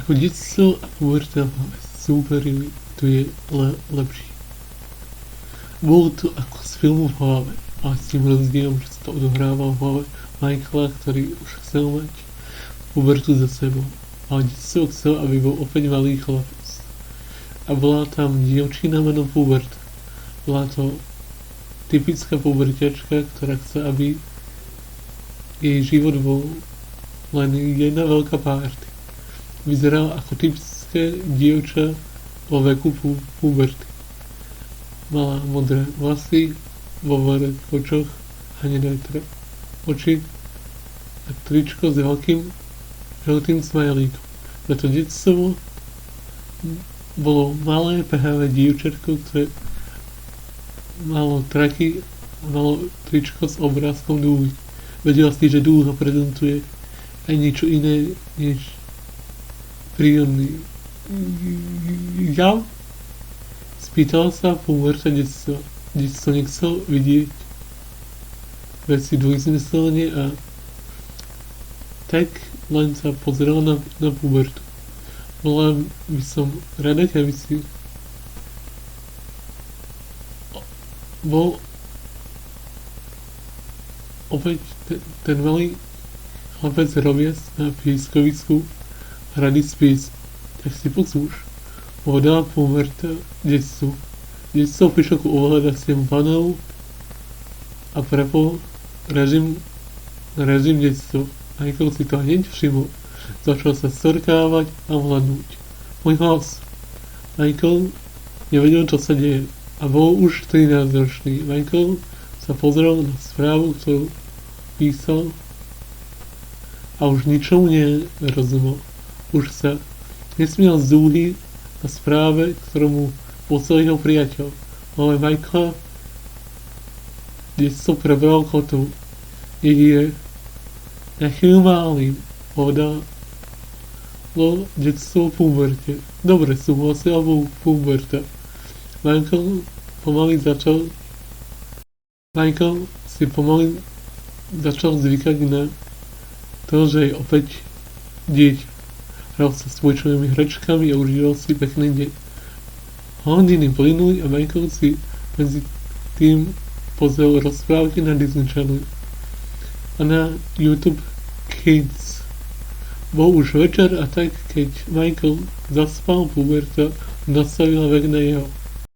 Ako detstvo a puberta súperili, tu je lepší. Bolo to ako z filmu v hlave, ale s tým rozdielom, že sa to odohrával v hlave Michaela, ktorý už chcel mať pubertu za sebou. Ale detstvo chcel, aby bol opäť malý chlapec. A bola tam dievčina menom Puberta. Bola to typická puberťačka, ktorá chce, aby jej život bol len jedna veľká párty. Vyzerala ako typické dievča vo veku puberty. Mala modré vlasy, vo očoch a hnedé oči a tričko s veľkým žltým smajlíkom. Preto detstvo bolo malé, pehavé dievčatko, ktoré malo traky a malo tričko s obrázkom dúhy. Vedela si, že dúha prezentuje aj niečo iné než prírodný jav. Spýtala sa Puberta detstva. Detstvo nechcel vidieť veci dvojzmyselne a tak len sa pozrela na Pubertu. Bola by som rada, keby si bol opäť ten malý chlapec robiac na pískovisku hrady spis. Tak si poslúš. Povedala Puberta detstvu. Detstvo prišlo ku ovládaciemu panelu a prepol režim detstvo. Michael si to hneď všimol. Začal sa storkávať a vládnuť. Môj hlas. Michael nevedel, čo sa deje a bol už 13-ročný. Michael sa pozrel na správu, ktorú písal a už ničomu nerozumel. Už sa nesmiel z dúhy na správe, ktorú mu poslal jeho priateľ. Ale Michael detstvo prebral kotu. Je na chvíľu málym, povedal detstvo v Puberte. Dobre, súhlasila Puberta. Michael si pomaly začal zvykať na to, že je opäť dieťa. Hral sa s svojčovými hračkami a užíval si pekný deň. Hodiny plynuli a Michael si medzi tým pozrel rozprávky na Disney Channel a na YouTube Kids. Bol už večer a tak, keď Michael zaspal, Puberta nastavila vek na jeho.